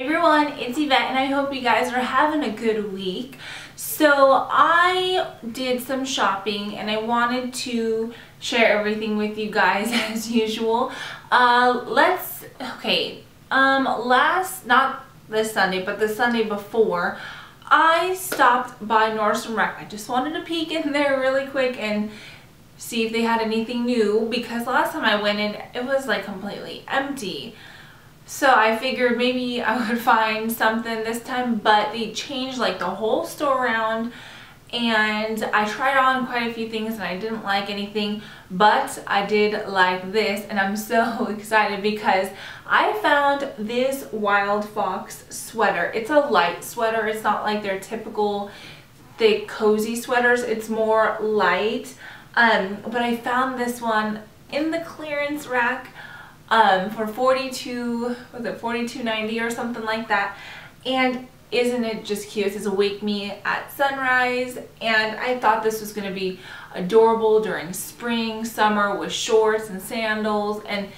Hey everyone, it's Yvette and I hope you guys are having a good week. So I did some shopping and I wanted to share everything with you guys as usual. Not this Sunday, but the Sunday before, I stopped by Nordstrom Rack. I just wanted to peek in there really quick and see if they had anything new, because last time I went in, it was like completely empty. So I figured maybe I would find something this time, but they changed like the whole store around, and I tried on quite a few things and I didn't like anything, but I did like this, and I'm so excited because I found this Wild Fox sweater. It's a light sweater. It's not like their typical thick cozy sweaters. It's more light, but I found this one in the clearance rack for $42.90 or something like that. And isn't it just cute? It says "Wake Me at Sunrise," and I thought this was going to be adorable during spring, summer, with shorts and sandals, and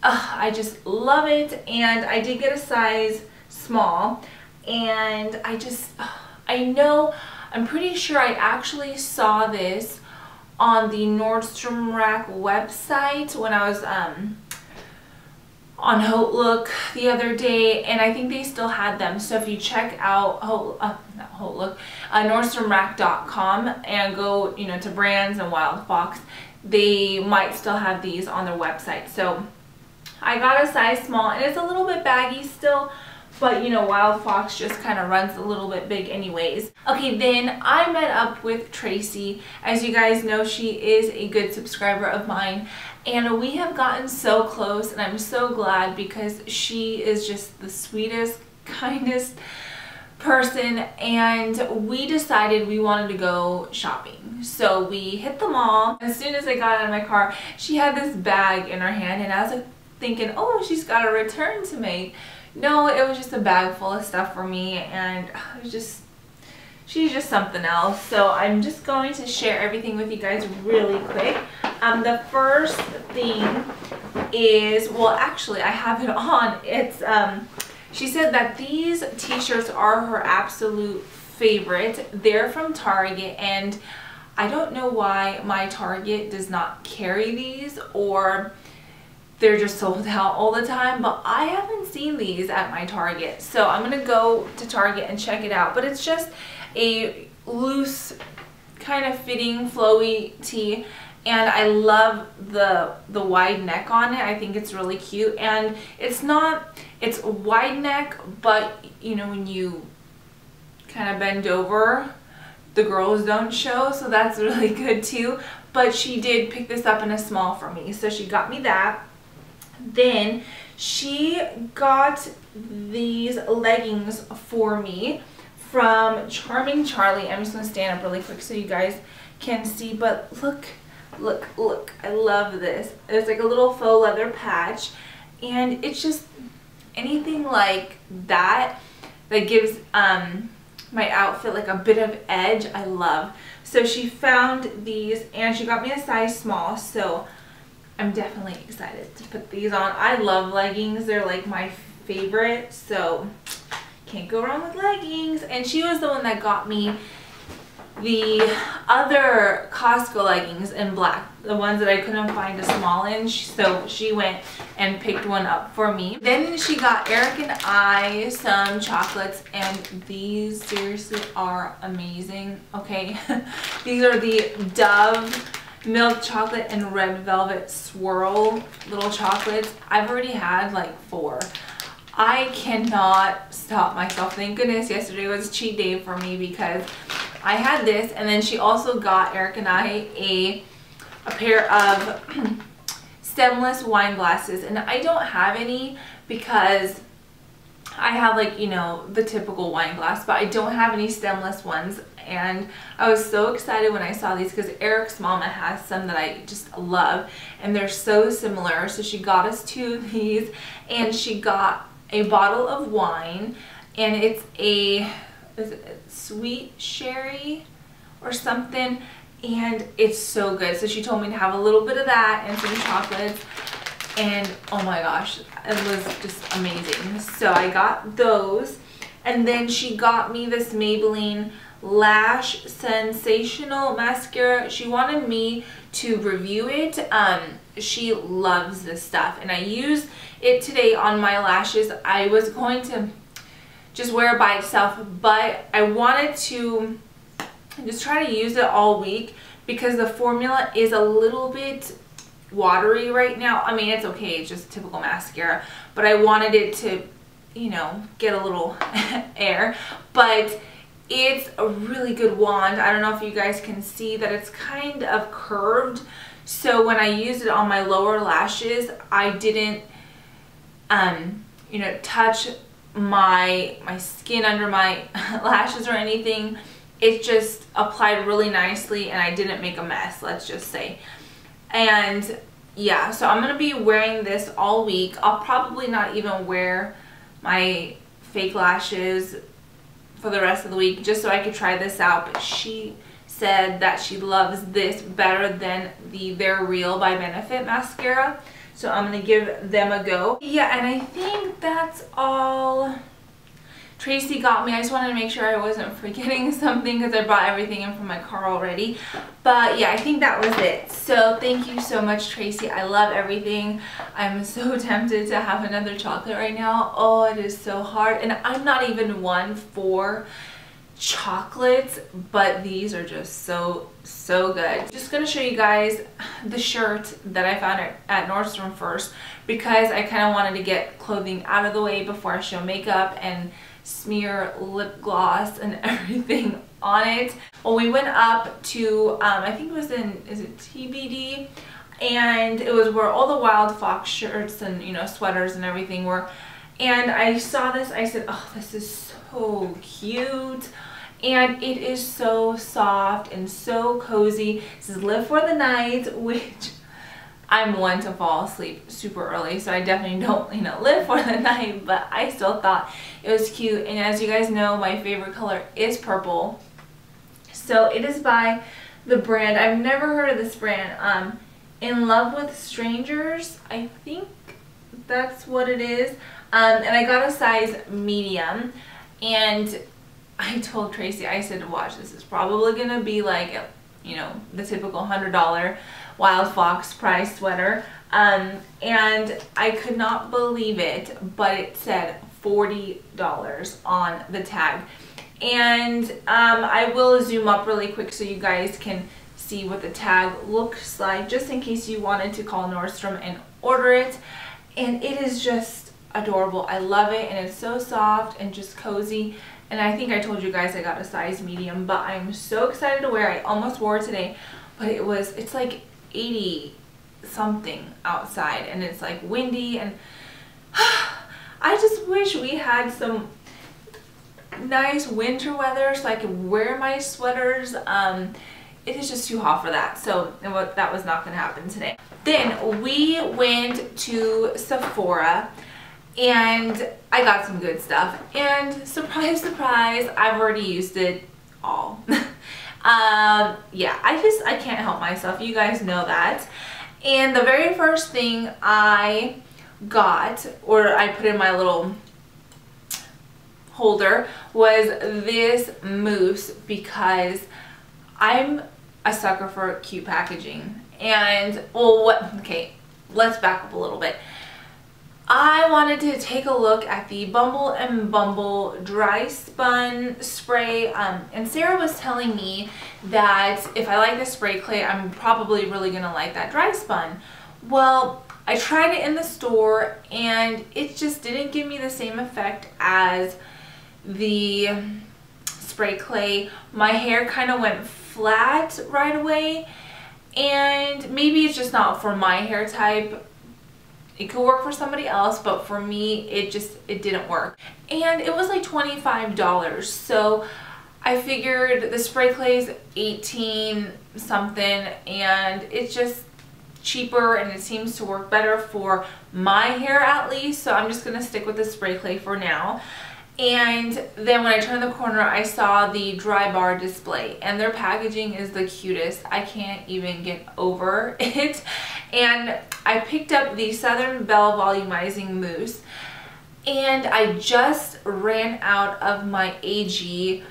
I just love it. And I did get a size small, and I'm pretty sure I actually saw this on the Nordstrom Rack website when I was on Outlook the other day, and I think they still had them. So if you check out NordstromRack.com and go to brands and Wild Fox, they might still have these on their website. So I got a size small, and it's a little bit baggy still, but Wild Fox just kind of runs a little bit big anyways. Okay, then I met up with Tracy. As you guys know, she is a good subscriber of mine, and we have gotten so close, and I'm so glad because she is just the sweetest, kindest person, and we decided we wanted to go shopping. So we hit the mall. As soon as I got out of my car, she had this bag in her hand, and I was like thinking, oh, she's got a return to make. No, it was just a bag full of stuff for me, and it was just, she's just something else. So I'm just going to share everything with you guys really quick. The first thing is, well, actually I have it on. It's she said that these t-shirts are her absolute favorite. They're from Target, and I don't know why my Target does not carry these, or they're just sold out all the time, but I haven't seen these at my Target. So I'm gonna go to Target and check it out. But it's just a loose, kind of fitting, flowy tee, and I love the wide neck on it. I think it's really cute, and it's wide neck, but when you kind of bend over, the girls don't show, so that's really good too. But she did pick this up in a small for me, so she got me that. Then she got these leggings for me from Charming Charlie. I'm just going to stand up really quick so you guys can see, but look, I love this. There's like a little faux leather patch, and it's just anything like that gives my outfit like a bit of edge. I love. So she found these, and she got me a size small, so I'm definitely excited to put these on. I love leggings. They're like my favorite, so can't go wrong with leggings. And she was the one that got me the other Costco leggings in black, the ones that I couldn't find a small in, so she went and picked one up for me. Then she got Eric and I some chocolates, and these seriously are amazing. Okay, these are the Dove milk chocolate and red velvet swirl little chocolates. I've already had like 4. I cannot stop myself. Thank goodness yesterday was cheat day for me because I had this, and then she also got Eric and I a pair of stemless wine glasses, and I don't have any because I have like the typical wine glass, but I don't have any stemless ones. And I was so excited when I saw these because Eric's mama has some that I just love, and they're so similar. So she got us 2 of these, and she got a bottle of wine, and it's a sweet sherry or something, and it's so good. So she told me to have a little bit of that and some chocolates. and oh my gosh, it was just amazing. So I got those, and then she got me this Maybelline Lash Sensational mascara. She wanted me to review it. She loves this stuff, and I used it today on my lashes. I was going to just wear it by itself, but I wanted to just try to use it all week because the formula is a little bit watery right now. I mean, it's okay, it's just typical mascara, but I wanted it to, you know, get a little air. But it's a really good wand. I don't know if you guys can see that it's kind of curved, so when I used it on my lower lashes, I didn't you know, touch my skin under my lashes or anything. It just applied really nicely, and I didn't make a mess, let's just say. And yeah, so I'm gonna be wearing this all week. I'll probably not even wear my fake lashes for the rest of the week, just so I could try this out. But she said that she loves this better than the They're Real by Benefit mascara, so I'm gonna give them a go. Yeah, and I think that's all Tracy got me. I just wanted to make sure I wasn't forgetting something because I brought everything in from my car already. But yeah, I think that was it. So thank you so much, Tracy. I love everything. I'm so tempted to have another chocolate right now. Oh, it is so hard. And I'm not even one for chocolates, but these are just so good. Just gonna show you guys the shirt that I found at Nordstrom first, because I kind of wanted to get clothing out of the way before I show makeup and smear lip gloss and everything on it. Well, we went up to I think it was in, is it TBD, and it was where all the Wild Fox shirts and, you know, sweaters and everything were. And I saw this, I said, oh, this is so cute, and it is so soft and so cozy. This is Live for the Night, which I'm one to fall asleep super early, so I definitely don't, you know, live for the night, but I still thought it was cute. And as you guys know, my favorite color is purple. So it is by the brand, I've never heard of this brand, In Love with Strangers, I think that's what it is. And I got a size medium, and I told Tracy, I said, watch, this is probably gonna be like, you know, the typical $100 Wild Fox price sweater, and I could not believe it, but it said $40 on the tag. And I will zoom up really quick so you guys can see what the tag looks like, just in case you wanted to call Nordstrom and order it. And it is just adorable. I love it, and it's so soft and just cozy. And I think I told you guys I got a size medium, but I'm so excited to wear it. I almost wore it today, but it's like 80 something outside, and it's like windy, and I just wish we had some nice winter weather so I could wear my sweaters. It is just too hot for that, so that was not going to happen today. Then we went to Sephora, and I got some good stuff, and surprise surprise, I've already used it all. Yeah, I can't help myself, you guys know that. And the very first thing I got, or I put in my little holder, was this mousse, because I'm a sucker for cute packaging. And well, okay, let's back up a little bit. I wanted to take a look at the Bumble and Bumble Dry Spun Spray, and Sarah was telling me that if I like the spray clay, I'm probably really gonna like that dry spun. Well, I tried it in the store, and it just didn't give me the same effect as the spray clay. My hair kind of went flat right away, and maybe it's just not for my hair type. It could work for somebody else, but for me, it didn't work. And it was like $25, so I figured the spray clay is 18 something, and it's just cheaper, and it seems to work better for my hair at least, so I'm just gonna stick with the spray clay for now. And then when I turned the corner, I saw the dry bar display, and their packaging is the cutest. I can't even get over it. And I picked up the Southern Belle Volumizing Mousse, and I just ran out of my AG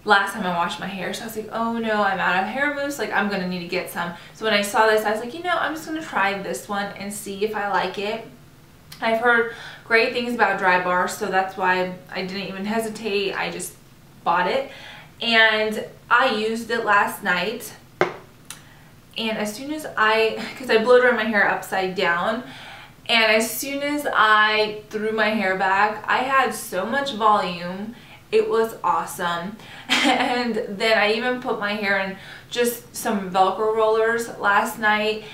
last time I washed my hair. So I was like, oh no, I'm out of hair mousse. Like, I'm gonna need to get some. So when I saw this, I was like, you know, I'm just gonna try this one and see if I like it. I've heard great things about dry bar, so that's why I didn't even hesitate. I just bought it, and I used it last night. And as soon as because I blow dried my hair upside down, and as soon as I threw my hair back, I had so much volume. It was awesome. And then I even put my hair in just some Velcro rollers last night.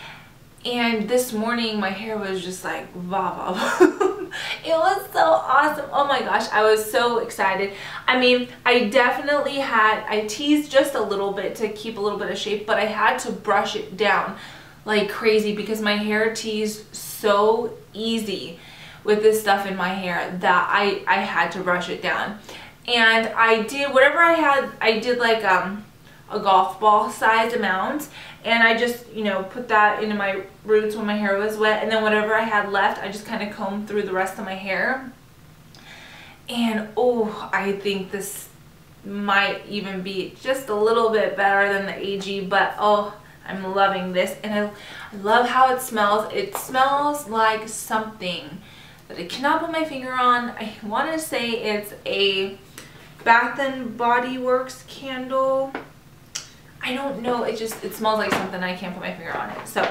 And this morning, my hair was just like, va va. It was so awesome. Oh my gosh, I was so excited. I mean, I teased just a little bit to keep a little bit of shape, but I had to brush it down like crazy because my hair teased so easy with this stuff in my hair that I had to brush it down. And I did whatever I had. I did like a golf ball size amount, and I just, you know, put that into my roots when my hair was wet, and then whatever I had left, I just kind of combed through the rest of my hair. And oh, I think this might even be just a little bit better than the AG, but oh, I'm loving this. And I love how it smells. It smells like something that I cannot put my finger on. I want to say it's a Bath and Body Works candle. I don't know, it smells like something. I can't put my finger on it. So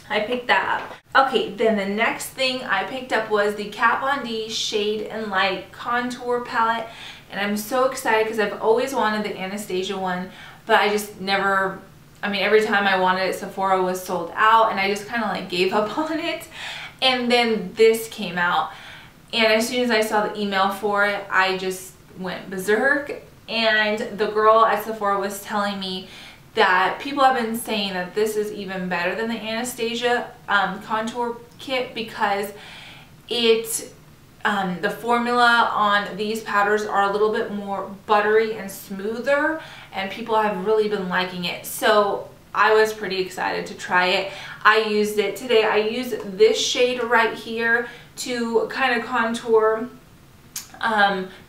I picked that up. Okay, then the next thing I picked up was the Kat Von D Shade and Light Contour Palette. And I'm so excited because I've always wanted the Anastasia one, but I just never, I mean, every time I wanted it, Sephora was sold out, and I just kind of like gave up on it. And then this came out, and as soon as I saw the email for it, I just went berserk. And the girl at Sephora was telling me that people have been saying that this is even better than the Anastasia contour kit because the formula on these powders are a little bit more buttery and smoother, and people have really been liking it. So I was pretty excited to try it. I used it today. I used this shade right here to kind of contour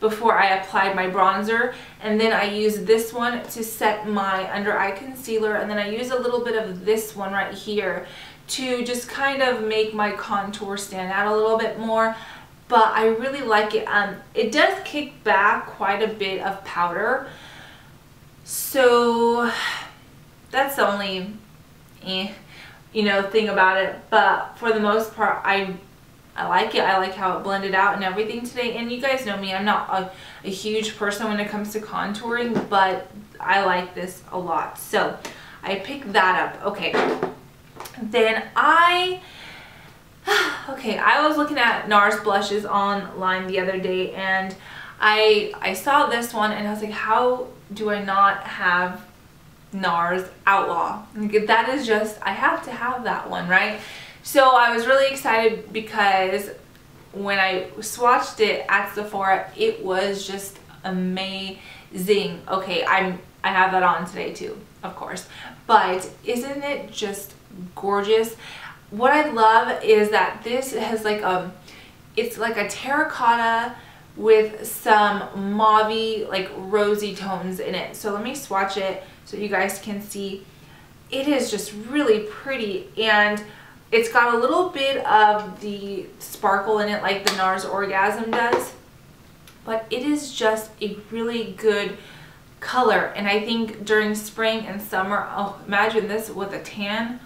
before I applied my bronzer, and then I use this one to set my under eye concealer, and then I use a little bit of this one right here to just kind of make my contour stand out a little bit more. But I really like it. It does kick back quite a bit of powder, so that's the only you know, thing about it. But for the most part, I like it. I like how it blended out and everything today. And you guys know me, I'm not a huge person when it comes to contouring, but I like this a lot. So I picked that up. Okay. Then I was looking at NARS blushes online the other day, and I saw this one, and I was like, how do I not have NARS Outlaw? That is just, I have to have that one, right? So I was really excited because when I swatched it at Sephora, it was just amazing. Okay, I have that on today too, of course. But isn't it just gorgeous? What I love is that this has like it's like a terracotta with some mauvey, like rosy tones in it. So let me swatch it so you guys can see. It is just really pretty, and it's got a little bit of the sparkle in it like the NARS Orgasm does, but it is just a really good color. And I think during spring and summer, oh, imagine this with a tan,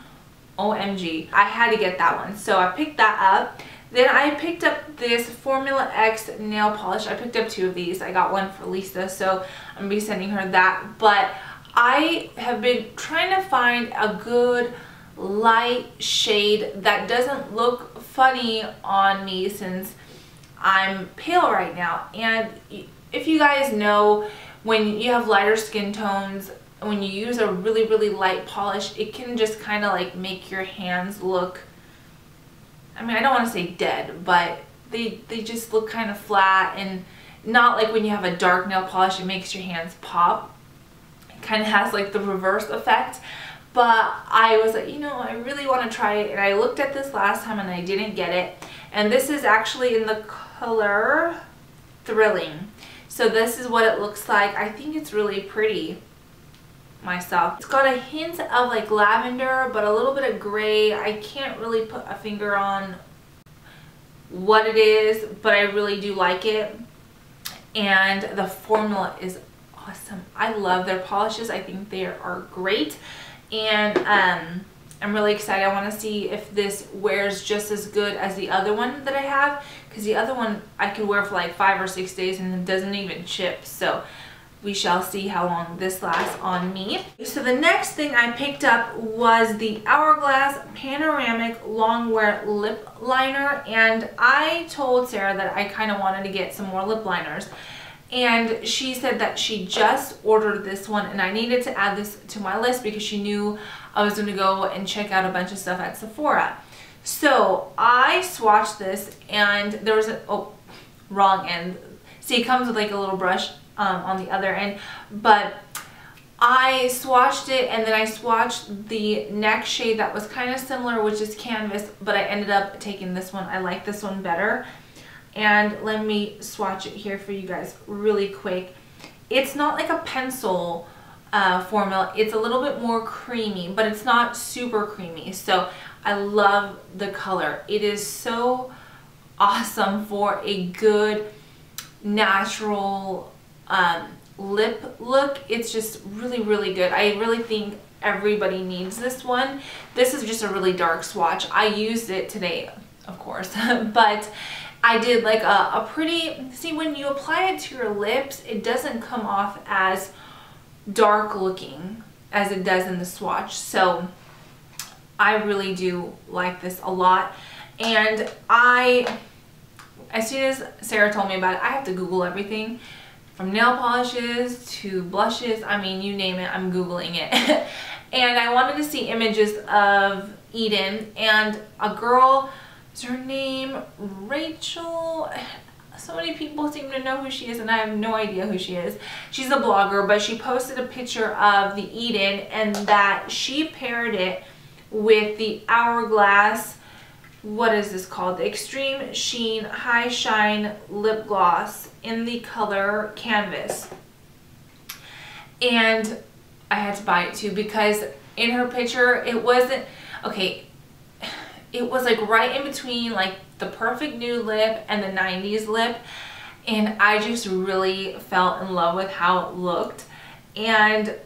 OMG. I had to get that one, so I picked that up. Then I picked up this Formula X nail polish. I picked up two of these. I got one for Lisa, so I'm gonna be sending her that. But I have been trying to find a good light shade that doesn't look funny on me since I'm pale right now. And if you guys know, when you have lighter skin tones, when you use a really light polish, it can just kind of like make your hands look, I mean, I don't want to say dead, but they just look kind of flat, and not like when you have a dark nail polish, it makes your hands pop. It kind of has like the reverse effect. But I was like, you know, I really want to try it. And I looked at this last time and I didn't get it. And this is actually in the color Thrilling. So this is what it looks like. I think it's really pretty myself. It's got a hint of like lavender, but a little bit of gray. I can't really put a finger on what it is, but I really do like it. And the formula is awesome. I love their polishes. I think they are great. And I'm really excited. I want to see if this wears just as good as the other one that I have, because the other one I could wear for like 5 or 6 days and it doesn't even chip. So we shall see how long this lasts on me. So the next thing I picked up was the Hourglass Panoramic Longwear Lip Liner, and I told Sarah that I kind of wanted to get some more lip liners. And she said that she just ordered this one and I needed to add this to my list because she knew I was going to go and check out a bunch of stuff at Sephora. So I swatched this and there was a, oh, wrong end. See, it comes with like a little brush on the other end. But I swatched it and then I swatched the next shade that was kind of similar, which is Canvas, but I ended up taking this one. I like this one better. And let me swatch it here for you guys really quick. It's not like a pencil formula. It's a little bit more creamy, but it's not super creamy. So I love the color. It is so awesome for a good natural lip look. It's just really, really good. I really think everybody needs this one. This is just a really dark swatch. I used it today, of course, but I did like a pretty, see, when you apply it to your lips, it doesn't come off as dark looking as it does in the swatch. So I really do like this a lot. And as soon as Sarah told me about it, I have to Google everything from nail polishes to blushes. I mean, you name it, I'm Googling it. And I wanted to see images of Eden, and a girl, is her name Rachel? So many people seem to know who she is and I have no idea who she is. She's a blogger, but she posted a picture of the Eden and that she paired it with the Hourglass, what is this called? The Extreme Sheen High Shine Lip Gloss in the color Canvas. And I had to buy it too because in her picture it wasn't, okay, it was like right in between like the perfect nude lip and the 90s lip, and I just really fell in love with how it looked, and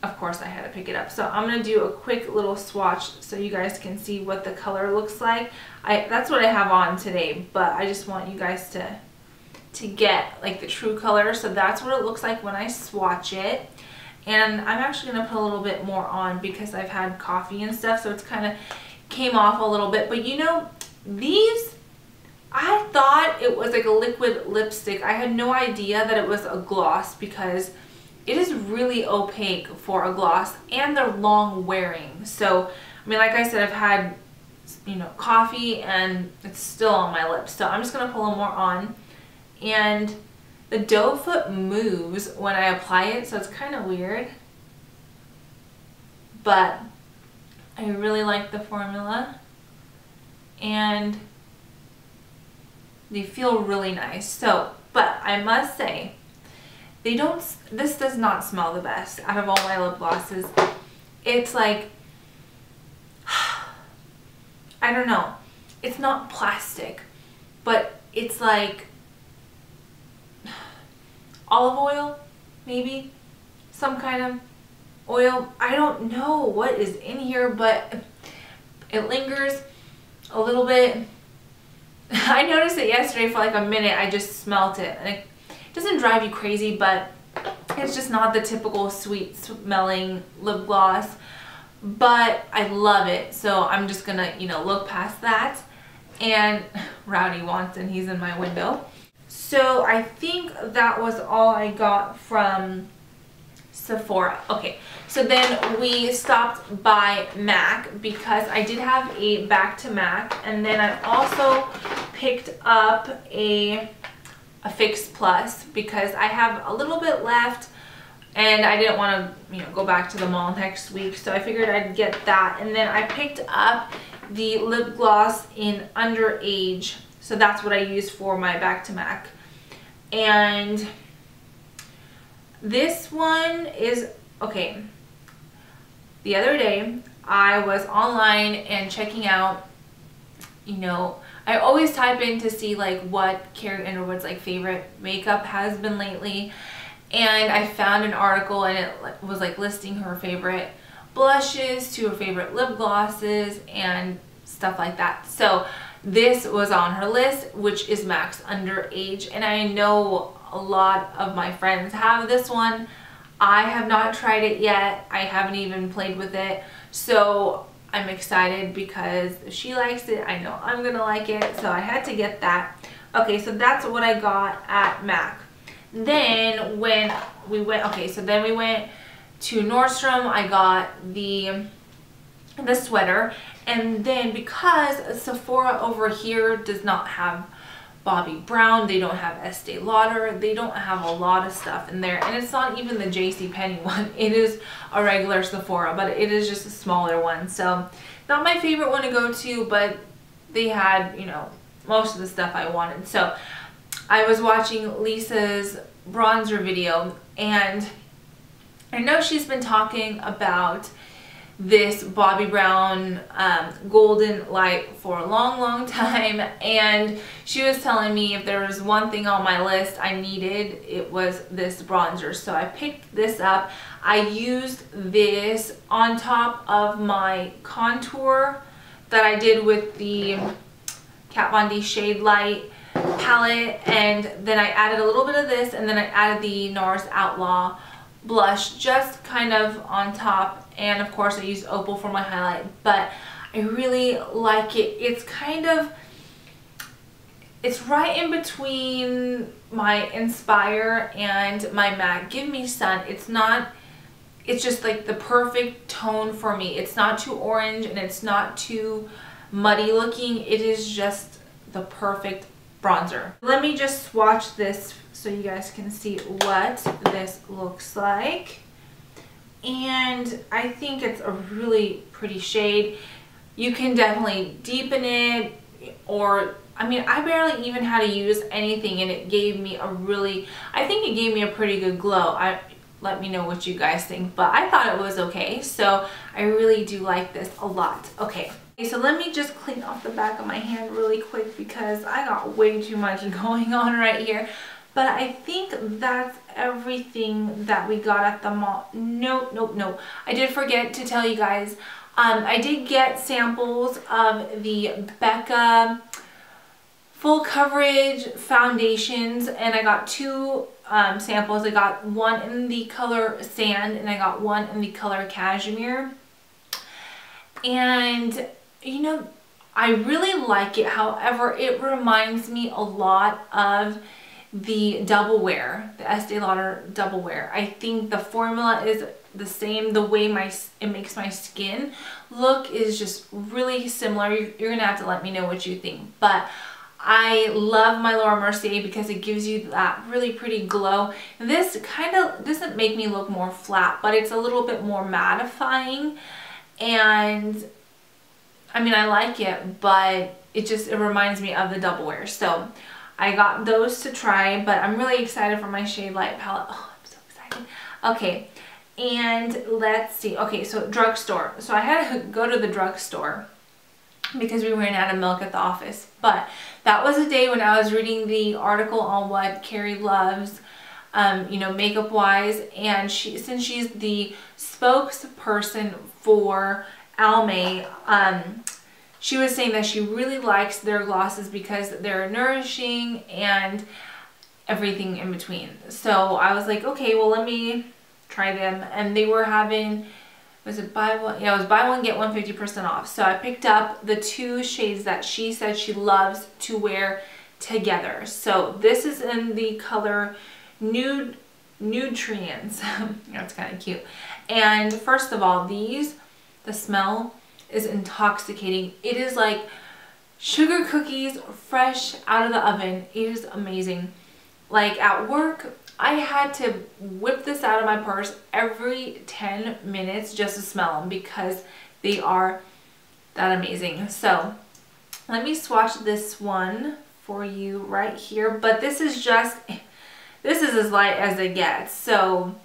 of course I had to pick it up. So I'm gonna do a quick little swatch so you guys can see what the color looks like. That's what I have on today, but I just want you guys to get like the true color. So that's what it looks like when I swatch it. And I'm actually gonna put a little bit more on because I've had coffee and stuff, so it's kind of came off a little bit. But you know, these, I thought it was like a liquid lipstick. I had no idea that it was a gloss because it is really opaque for a gloss and they're long wearing. So I mean, like I said, I've had, you know, coffee and it's still on my lips. So I'm just gonna put a little more on, and the doe foot moves when I apply it, so it's kind of weird, but I really like the formula and they feel really nice. So, but I must say, this does not smell the best out of all my lip glosses. It's like, I don't know, it's not plastic, but it's like olive oil, maybe, some kind of oil. I don't know what is in here, but it lingers a little bit. I noticed it yesterday for like a minute. I just smelt it, and it doesn't drive you crazy, but it's just not the typical sweet smelling lip gloss, but I love it. So I'm just gonna, you know, look past that. And Rowdy wants, and he's in my window. So I think that was all I got from Sephora. Okay, so then we stopped by MAC because I did have a back to MAC, and then I also picked up a a Fix Plus because I have a little bit left and I didn't want to, you know, go back to the mall next week, so I figured I'd get that. And then I picked up the lip gloss in Underage, so that's what I use for my Back to MAC. And this one is, okay, the other day I was online and checking out, you know, I always type in to see like what Carrie Underwood's like favorite makeup has been lately, and I found an article and it was like listing her favorite blushes to her favorite lip glosses and stuff like that. So this was on her list, which is MAC's Underage, and I know a lot of my friends have this one. I have not tried it yet. I haven't even played with it, so I'm excited because if she likes it, I know I'm gonna like it, so I had to get that. Okay, so that's what I got at MAC. Then when we went, okay, so then we went to Nordstrom. I got the sweater, and then because Sephora over here does not have Bobbi Brown, they don't have Estee Lauder, they don't have a lot of stuff in there, and it's not even the JCPenney one. It is a regular Sephora, but it is just a smaller one, so not my favorite one to go to, but they had, you know, most of the stuff I wanted. So I was watching Lisa's bronzer video, and I know she's been talking about this Bobbi Brown golden light for a long time, and she was telling me if there was one thing on my list I needed, it was this bronzer. So I picked this up. I used this on top of my contour that I did with the Kat Von D Shade Light palette, and then I added a little bit of this, and then I added the NARS Outlaw blush just kind of on top, and of course I used Opal for my highlight. But I really like it. It's kind of, it's right in between my Inspire and my MAC Give Me Sun. It's not, it's just like the perfect tone for me. It's not too orange and it's not too muddy looking. It is just the perfect bronzer. Let me just swatch this so you guys can see what this looks like. And I think it's a really pretty shade. You can definitely deepen it, or I mean, I barely even had to use anything and it gave me a really, I think it gave me a pretty good glow. Let me know what you guys think, but I thought it was okay. So I really do like this a lot. Okay, so let me just clean off the back of my hand really quick because I got way too much going on right here. But I think that's everything that we got at the mall. No. I did forget to tell you guys, I did get samples of the Becca full coverage foundations, and I got two samples. I got one in the color Sand and I got one in the color Cashmere. And you know, I really like it. However, it reminds me a lot of the Double Wear, the Estee Lauder Double Wear. I think the formula is the same. The way it makes my skin look is just really similar. You're gonna have to let me know what you think. But I love my Laura Mercier because it gives you that really pretty glow. This kind of doesn't make me look more flat, but it's a little bit more mattifying. And I mean, I like it, but it reminds me of the Double Wear. So I got those to try, but I'm really excited for my Shade Light palette. Oh, I'm so excited. Okay, and let's see. Okay, so drugstore. So I had to go to the drugstore because we ran out of milk at the office. But that was a day when I was reading the article on what Carrie loves, you know, makeup wise. And since she's the spokesperson for Almay, she was saying that she really likes their glosses because they're nourishing and everything in between. So I was like, okay, well, let me try them. And they were having, was it buy one? Yeah, it was buy one, get one 50% off. So I picked up the two shades that she said she loves to wear together. So this is in the color Nutrients. That's kind of cute. And first of all, the smell is intoxicating. It is like sugar cookies fresh out of the oven. It is amazing. like at work, I had to whip this out of my purse every 10 minutes just to smell them because they are that amazing. So let me swatch this one for you right here, but this is as light as it gets. So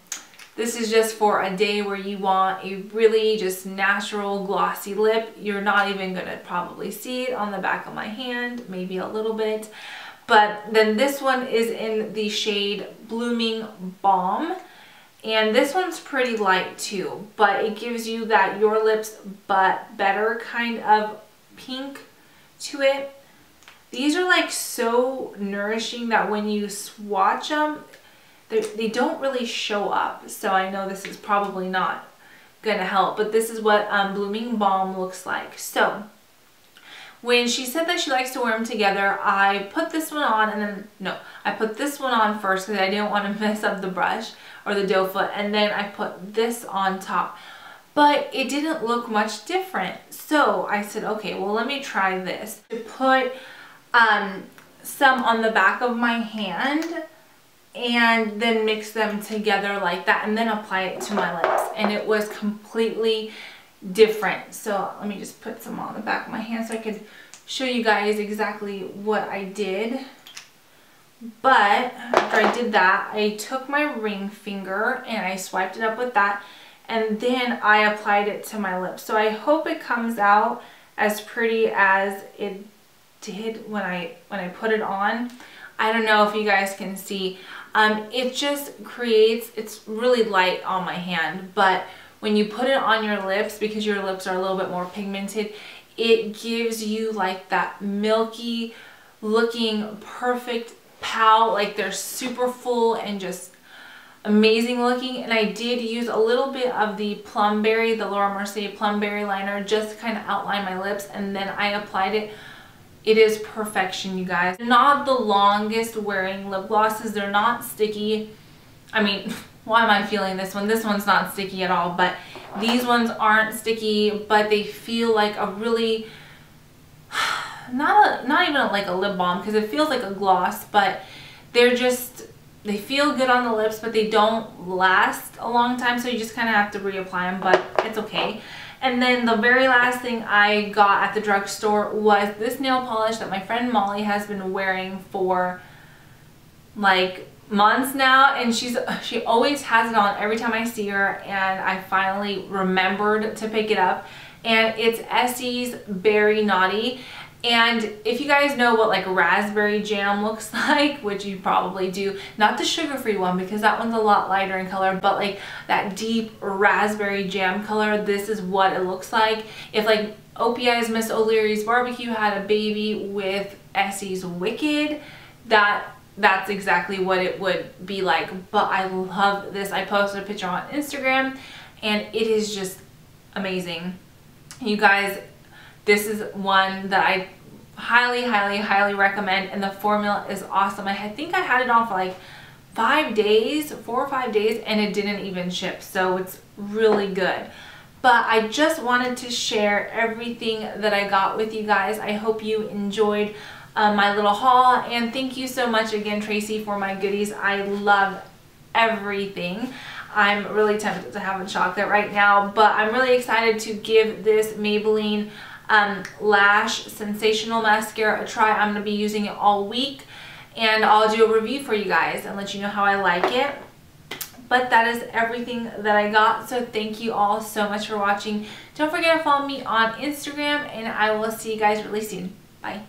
this is just for a day where you want a really just natural glossy lip. You're not even gonna probably see it on the back of my hand, maybe a little bit. But then this one is in the shade Blooming Balm. And this one's pretty light too, but it gives you that Your Lips But Better kind of pink to it. These are like so nourishing that when you swatch them, they don't really show up. So I know this is probably not gonna help, but this is what Blooming Balm looks like. So when she said that she likes to wear them together, I put this one on and then, no, I put this one on first because I didn't want to mess up the brush or the doe foot, and then I put this on top. But it didn't look much different. So I said, okay, well, let me try this. To put some on the back of my hand and then mix them together like that and then apply it to my lips. And it was completely different. So let me just put some on the back of my hand so I could show you guys exactly what I did. But after I did that, I took my ring finger and I swiped it up with that, and then I applied it to my lips. So I hope it comes out as pretty as it did when I put it on. I don't know if you guys can see. It just creates, it's really light on my hand, but when you put it on your lips, because your lips are a little bit more pigmented, it gives you like that milky looking perfect pout. Like they're super full and just amazing looking. And I did use a little bit of the Plumberry, the Laura Mercier Plumberry liner, just to kind of outline my lips, and then I applied it. It is perfection, you guys. Not the longest wearing lip glosses. They're not sticky. I mean, why am I feeling this one? This one's not sticky at all, but these ones aren't sticky, but they feel like a really, not even like a lip balm, because it feels like a gloss, but they're just, they feel good on the lips, but they don't last a long time, so you just kind of have to reapply them, but it's okay. And then the very last thing I got at the drugstore was this nail polish that my friend Molly has been wearing for like months now, and she always has it on every time I see her, and I finally remembered to pick it up, and it's Essie's Berry Naughty. And if you guys know what like raspberry jam looks like, which you probably do, not the sugar-free one because that one's a lot lighter in color, but like that deep raspberry jam color, this is what it looks like. If like OPI's Miss O'Leary's Barbecue had a baby with Essie's Wicked, that's exactly what it would be like. But I love this. I posted a picture on Instagram and it is just amazing. You guys, this is one that I highly recommend, and the formula is awesome. I think I had it on for like 5 days, 4 or 5 days, and it didn't even ship, so it's really good. But I just wanted to share everything that I got with you guys. I hope you enjoyed my little haul, and thank you so much again, Tracy, for my goodies. I love everything. I'm really tempted to have a chocolate right now, but I'm really excited to give this Maybelline Lash Sensational Mascara a try. I'm going to be using it all week, and I'll do a review for you guys and let you know how I like it. But that is everything that I got, so thank you all so much for watching. Don't forget to follow me on Instagram, and I will see you guys really soon. Bye.